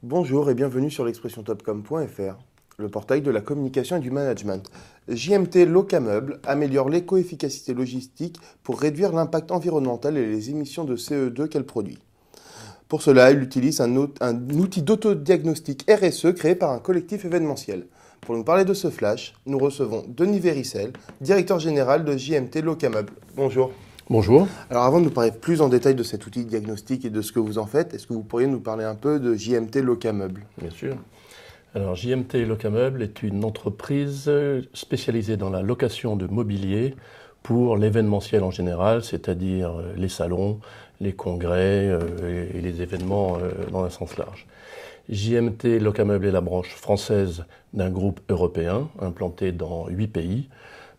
Bonjour et bienvenue sur l'expressiontopcom.fr, le portail de la communication et du management. JMT Locameuble améliore l'éco-efficacité logistique pour réduire l'impact environnemental et les émissions de CO2 qu'elle produit. Pour cela, elle utilise un outil d'autodiagnostic RSE créé par un collectif événementiel. Pour nous parler de ce flash, nous recevons Denis Véricel, directeur général de JMT Locameuble. Bonjour. Bonjour. Alors avant de nous parler plus en détail de cet outil de diagnostic et de ce que vous en faites, est-ce que vous pourriez nous parler un peu de JMT Locameuble? Bien sûr. Alors, JMT Locameuble est une entreprise spécialisée dans la location de mobilier pour l'événementiel en général, c'est-à-dire les salons, les congrès et les événements dans un sens large. JMT Locameuble est la branche française d'un groupe européen implanté dans 8 pays.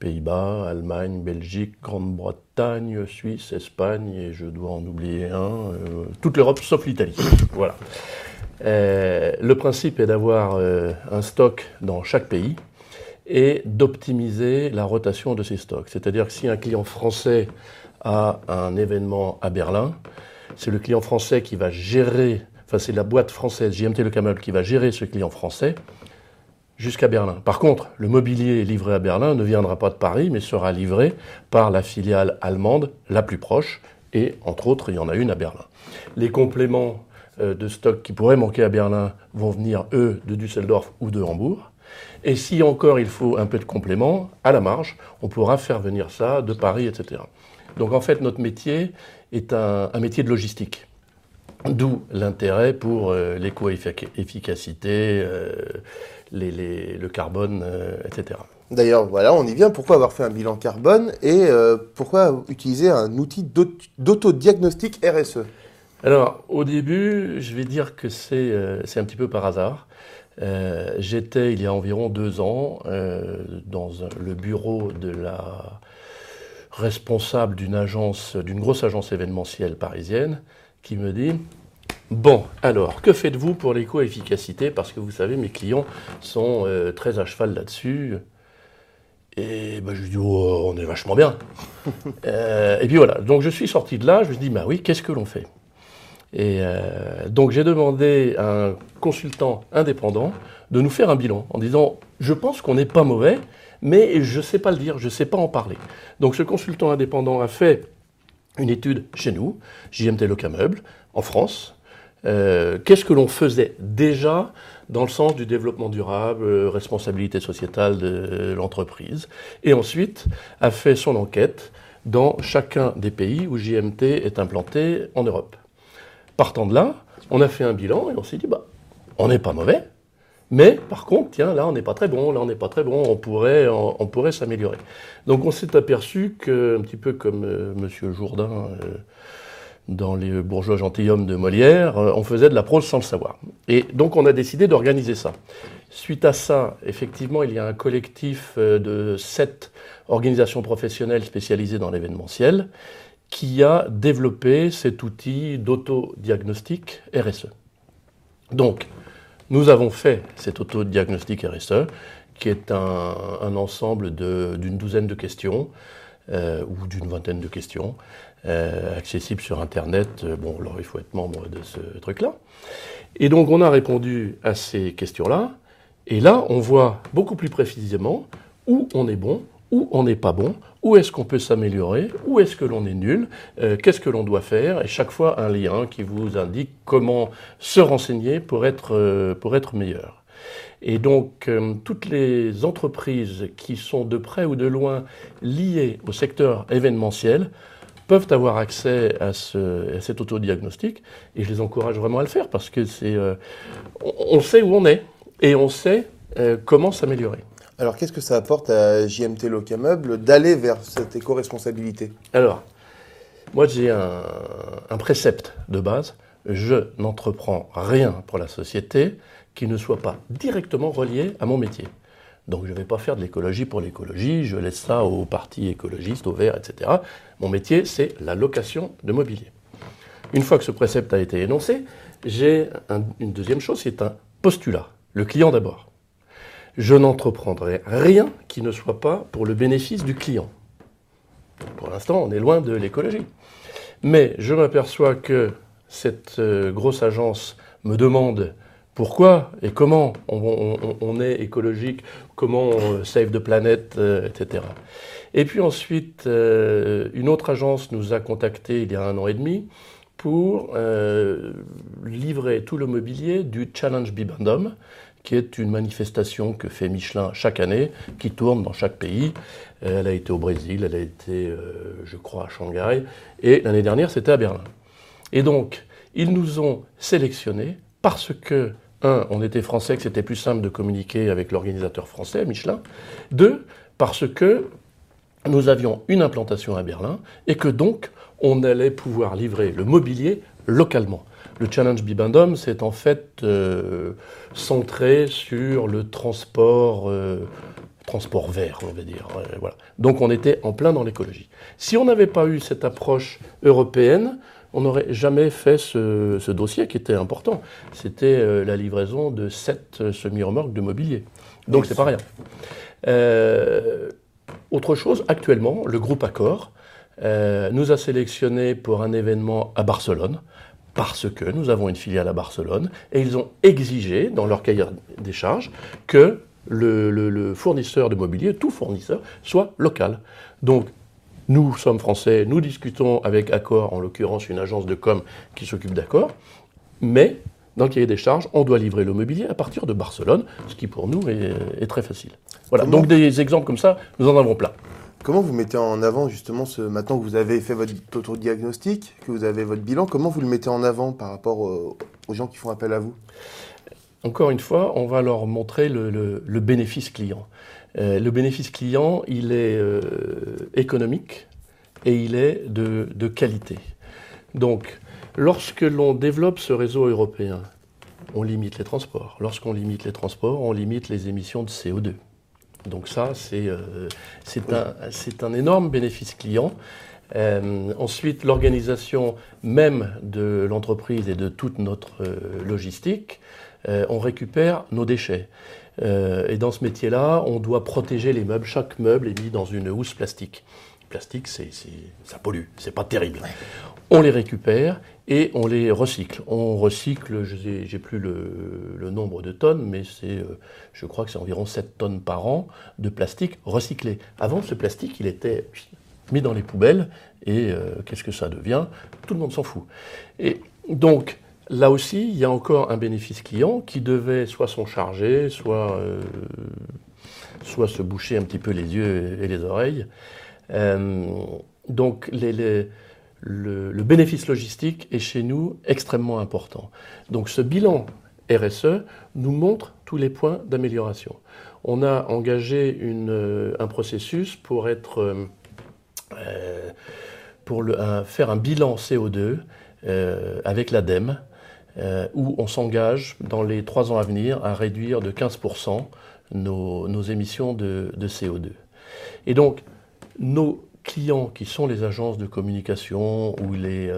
Pays-Bas, Allemagne, Belgique, Grande-Bretagne, Suisse, Espagne, et je dois en oublier un, toute l'Europe sauf l'Italie. Voilà. Le principe est d'avoir un stock dans chaque pays et d'optimiser la rotation de ces stocks. C'est-à-dire que si un client français a un événement à Berlin, c'est le client français qui va gérer, enfin c'est la boîte française JMT Locameuble qui va gérer ce client français jusqu'à Berlin. Par contre, le mobilier livré à Berlin ne viendra pas de Paris, mais sera livré par la filiale allemande la plus proche, et entre autres, il y en a une à Berlin. Les compléments de stock qui pourraient manquer à Berlin vont venir, eux, de Düsseldorf ou de Hambourg. Et si encore il faut un peu de compléments, à la marge, on pourra faire venir ça de Paris, etc. Donc en fait, notre métier est un métier de logistique. D'où l'intérêt pour l'éco-efficacité, le carbone, etc. D'ailleurs, voilà, on y vient. Pourquoi avoir fait un bilan carbone et pourquoi utiliser un outil d'autodiagnostic RSE? Alors, au début, je vais dire que c'est un petit peu par hasard. J'étais, il y a environ 2 ans, dans le bureau de la responsable d'une grosse agence événementielle parisienne, qui me dit « Bon, alors, que faites-vous pour l'éco-efficacité? Parce que vous savez, mes clients sont très à cheval là-dessus. » Et ben, je lui dis oh, « On est vachement bien. » Et puis voilà, donc je suis sorti de là, je me dis « Bah oui, qu'est-ce que l'on fait ?» Et donc j'ai demandé à un consultant indépendant de nous faire un bilan en disant « Je pense qu'on n'est pas mauvais, mais je ne sais pas le dire, je ne sais pas en parler. » Donc ce consultant indépendant a fait une étude chez nous, JMT Locameuble, en France. Qu'est-ce que l'on faisait déjà dans le sens du développement durable, responsabilité sociétale de l'entreprise. Et ensuite a fait son enquête dans chacun des pays où JMT est implanté en Europe. Partant de là, on a fait un bilan et on s'est dit, bah, on n'est pas mauvais, mais par contre, tiens, là, on n'est pas très bon, là, on n'est pas très bon, on pourrait s'améliorer. Donc on s'est aperçu que, un petit peu comme Monsieur Jourdain dans les bourgeois gentilshommes de Molière, on faisait de la prose sans le savoir. Et donc on a décidé d'organiser ça. Suite à ça, effectivement, il y a un collectif de 7 organisations professionnelles spécialisées dans l'événementiel qui a développé cet outil d'autodiagnostic RSE. Donc, nous avons fait cet autodiagnostic RSE, qui est un ensemble d'une douzaine de questions, ou d'une vingtaine de questions, accessibles sur Internet. Bon, alors il faut être membre de ce truc-là. Et donc, on a répondu à ces questions-là, et là, on voit beaucoup plus précisément où on est bon, où on n'est pas bon, où est-ce qu'on peut s'améliorer, où est-ce que l'on est nul, qu'est-ce que l'on doit faire, et chaque fois un lien qui vous indique comment se renseigner pour être meilleur. Et donc, toutes les entreprises qui sont de près ou de loin liées au secteur événementiel peuvent avoir accès à cet autodiagnostic, et je les encourage vraiment à le faire, parce que on sait où on est, et on sait comment s'améliorer. Alors, qu'est-ce que ça apporte à JMT Locameuble d'aller vers cette éco-responsabilité? Alors, moi j'ai un précepte de base, je n'entreprends rien pour la société qui ne soit pas directement relié à mon métier. Donc je ne vais pas faire de l'écologie pour l'écologie, je laisse ça aux partis écologistes, aux Verts, etc. Mon métier, c'est la location de mobilier. Une fois que ce précepte a été énoncé, j'ai une deuxième chose, c'est un postulat, le client d'abord. Je n'entreprendrai rien qui ne soit pas pour le bénéfice du client. Pour l'instant, on est loin de l'écologie. Mais je m'aperçois que cette grosse agence me demande pourquoi et comment on est écologique, comment on save the planet, etc. Et puis ensuite, une autre agence nous a contactés il y a 1 an et demi pour livrer tout le mobilier du Challenge Bibendum, qui est une manifestation que fait Michelin chaque année, qui tourne dans chaque pays. Elle a été au Brésil, elle a été, je crois, à Shanghai, et l'année dernière, c'était à Berlin. Et donc, ils nous ont sélectionnés parce que, 1, on était français, que c'était plus simple de communiquer avec l'organisateur français, Michelin. 2, parce que nous avions une implantation à Berlin et que donc, on allait pouvoir livrer le mobilier localement. Le Challenge Bibendum, c'est en fait centré sur le transport vert, on va dire. Voilà. Donc on était en plein dans l'écologie. Si on n'avait pas eu cette approche européenne, on n'aurait jamais fait ce dossier qui était important. C'était la livraison de 7 semi-remorques de mobilier. Donc c'est pas rien. Autre chose, actuellement, le groupe Accor nous a sélectionnés pour un événement à Barcelone, parce que nous avons une filiale à Barcelone, et ils ont exigé, dans leur cahier des charges, que le fournisseur de mobilier, tout fournisseur, soit local. Donc, nous sommes français, nous discutons avec Accor, en l'occurrence une agence de com qui s'occupe d'Accor, mais dans le cahier des charges, on doit livrer le mobilier à partir de Barcelone, ce qui pour nous est très facile. Voilà, donc des exemples comme ça, nous en avons plein. Comment vous mettez en avant justement maintenant que vous avez fait votre autodiagnostic, que vous avez votre bilan, comment vous le mettez en avant par rapport aux gens qui font appel à vous? Encore une fois, on va leur montrer le bénéfice client. Le bénéfice client, il est économique et il est de qualité. Donc, lorsque l'on développe ce réseau européen, on limite les transports. Lorsqu'on limite les transports, on limite les émissions de CO2. Donc ça, c'est un énorme bénéfice client. Ensuite, l'organisation même de l'entreprise et de toute notre logistique, on récupère nos déchets. Et dans ce métier-là, on doit protéger les meubles. Chaque meuble est mis dans une housse plastique. Le plastique, ça pollue, c'est pas terrible. On les récupère et on les recycle. On recycle, j'ai plus le nombre de tonnes, mais je crois que c'est environ 7 tonnes par an de plastique recyclé. Avant, ce plastique, il était mis dans les poubelles et qu'est-ce que ça devient? Tout le monde s'en fout. Et donc, là aussi, il y a encore un bénéfice client qui devait soit s'en charger, soit se boucher un petit peu les yeux et les oreilles. Donc, le bénéfice logistique est chez nous extrêmement important. Donc ce bilan RSE nous montre tous les points d'amélioration. On a engagé un processus pour faire un bilan CO2 avec l'ADEME, où on s'engage dans les 3 ans à venir à réduire de 15% nos émissions de CO2. Et donc, nos clients qui sont les agences de communication ou les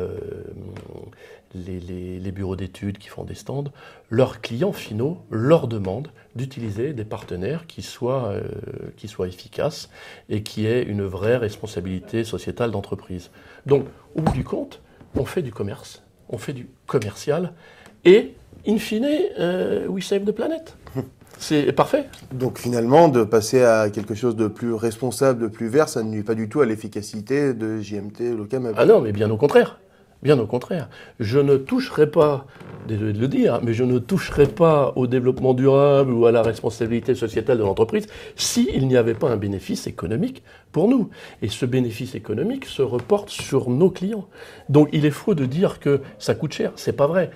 bureaux d'études qui font des stands, leurs clients finaux leur demandent d'utiliser des partenaires qui soient efficaces et qui aient une vraie responsabilité sociétale d'entreprise. Donc, au bout du compte, on fait du commerce, on fait du commercial et, in fine, we save the planet. C'est parfait. Donc finalement, de passer à quelque chose de plus responsable, de plus vert, ça ne nuit pas du tout à l'efficacité de JMT Locameuble. Ah non, mais bien au contraire. Bien au contraire. Je ne toucherai pas, désolé de le dire, mais je ne toucherai pas au développement durable ou à la responsabilité sociétale de l'entreprise s'il n'y avait pas un bénéfice économique pour nous. Et ce bénéfice économique se reporte sur nos clients. Donc il est faux de dire que ça coûte cher. C'est pas vrai.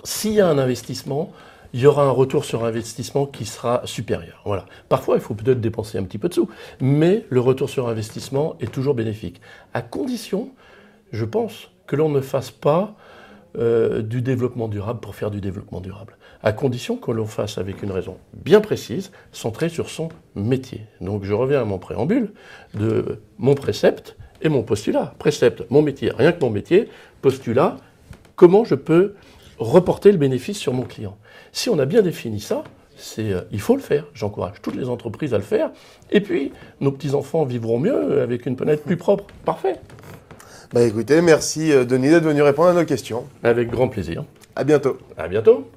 S'il y a un investissement, il y aura un retour sur investissement qui sera supérieur. Voilà. Parfois, il faut peut-être dépenser un petit peu de sous, mais le retour sur investissement est toujours bénéfique. À condition, je pense, que l'on ne fasse pas du développement durable pour faire du développement durable. À condition que l'on fasse avec une raison bien précise, centrée sur son métier. Donc je reviens à mon préambule de mon précepte et mon postulat. Précepte, mon métier, rien que mon métier. Postulat, comment je peux reporter le bénéfice sur mon client. Si on a bien défini ça, il faut le faire. J'encourage toutes les entreprises à le faire. Et puis, nos petits-enfants vivront mieux avec une planète plus propre. Parfait. Écoutez, merci Denis d'être venu répondre à nos questions. Avec grand plaisir. À bientôt. À bientôt.